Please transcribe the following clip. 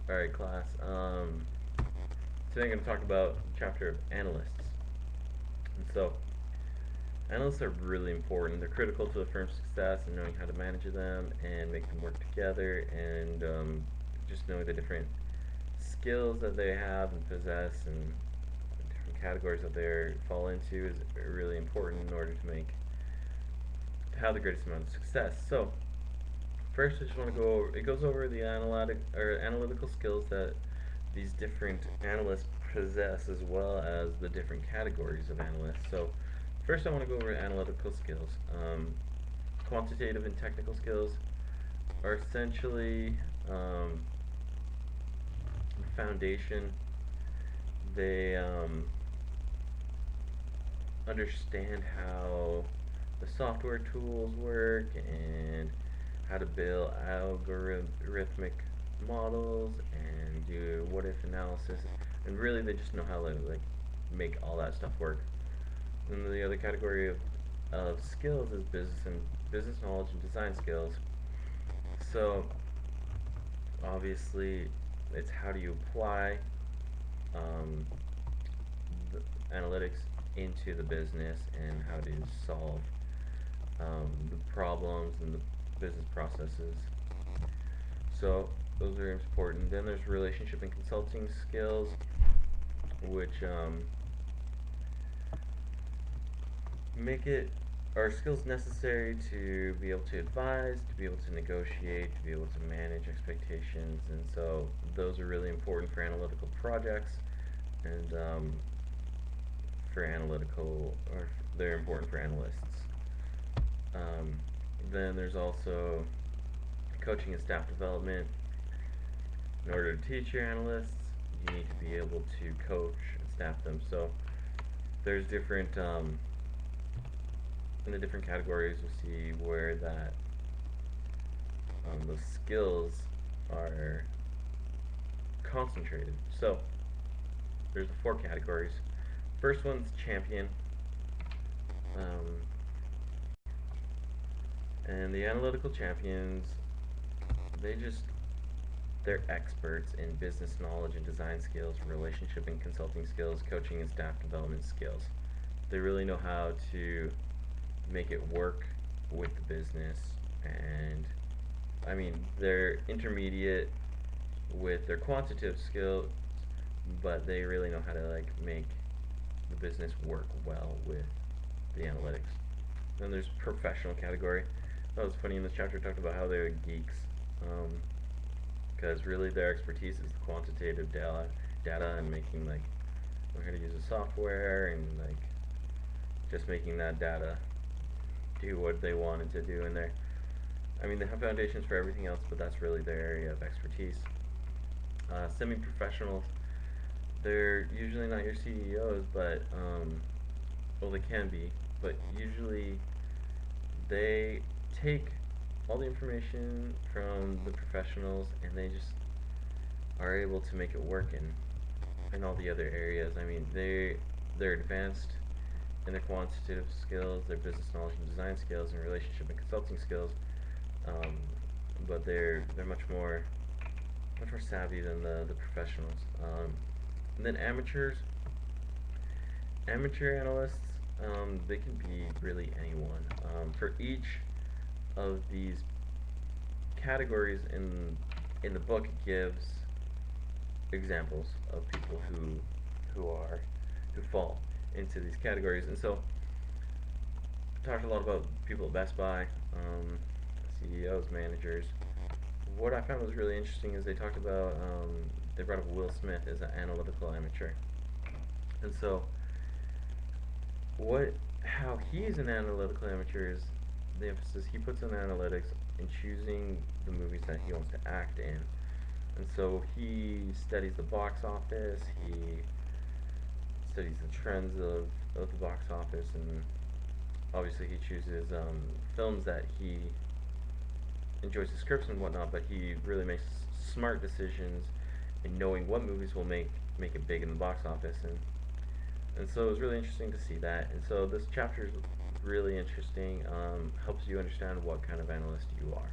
Alright, class. Today I'm going to talk about the chapter of analysts. And so, analysts are really important. They're critical to a firm's success and knowing how to manage them and make them work together, and just knowing the different skills that they have and possess and different categories that they fall into is really important in order to have the greatest amount of success. So, first, I just want to go over. It goes over the analytical skills that these different analysts possess, as well as the different categories of analysts. So, first, I want to go over analytical skills. Quantitative and technical skills are essentially the foundation. They understand how the software tools work and how to build algorithmic models and do what if analysis, and really they just know how to make all that stuff work. And the other category of skills is business knowledge and design skills. So obviously it's how do you apply the analytics into the business and how to solve the problems and the business processes. So those are important. Then there's relationship and consulting skills, which are skills necessary to be able to advise, to be able to negotiate, to be able to manage expectations, and so those are really important for analytical projects, and they're important for analysts. Then there's also coaching and staff development. In order to teach your analysts, you need to be able to coach and staff them. So there's different in the different categories, you'll see where that those skills are concentrated. So there's the 4 categories. First one's champion. And the analytical champions, they're experts in business knowledge and design skills, relationship and consulting skills, coaching and staff development skills. They really know how to make it work with the business, and I mean, they're intermediate with their quantitative skills, but they really know how to make the business work well with the analytics. Then there's professional category. That was funny, in this chapter it talked about how they're geeks, because really their expertise is the quantitative data and making learn how to use the software and just making that data do what they wanted to do in there. I mean, they have foundations for everything else, but that's really their area of expertise. Semi-professionals, they're usually not your CEOs, but well, they can be, but usually they take all the information from the professionals and they just are able to make it work in all the other areas. I mean, they're advanced in their quantitative skills, their business knowledge and design skills, and relationship and consulting skills, but they're much more savvy than the professionals. And then amateur analysts, they can be really anyone. For each of these categories in the book, it gives examples of people who fall into these categories. And so I talked a lot about people at Best Buy, CEOs, managers. What I found was really interesting is they talked about they brought up Will Smith as an analytical amateur. And so how he's an analytical amateur is the emphasis he puts on analytics in choosing the movies that he wants to act in. And so he studies the box office, he studies the trends of the box office, and obviously he chooses films that he enjoys the scripts and whatnot, but he really makes smart decisions in knowing what movies will make it big in the box office, and so it was really interesting to see that. And so this chapter is really interesting, helps you understand what kind of analyst you are.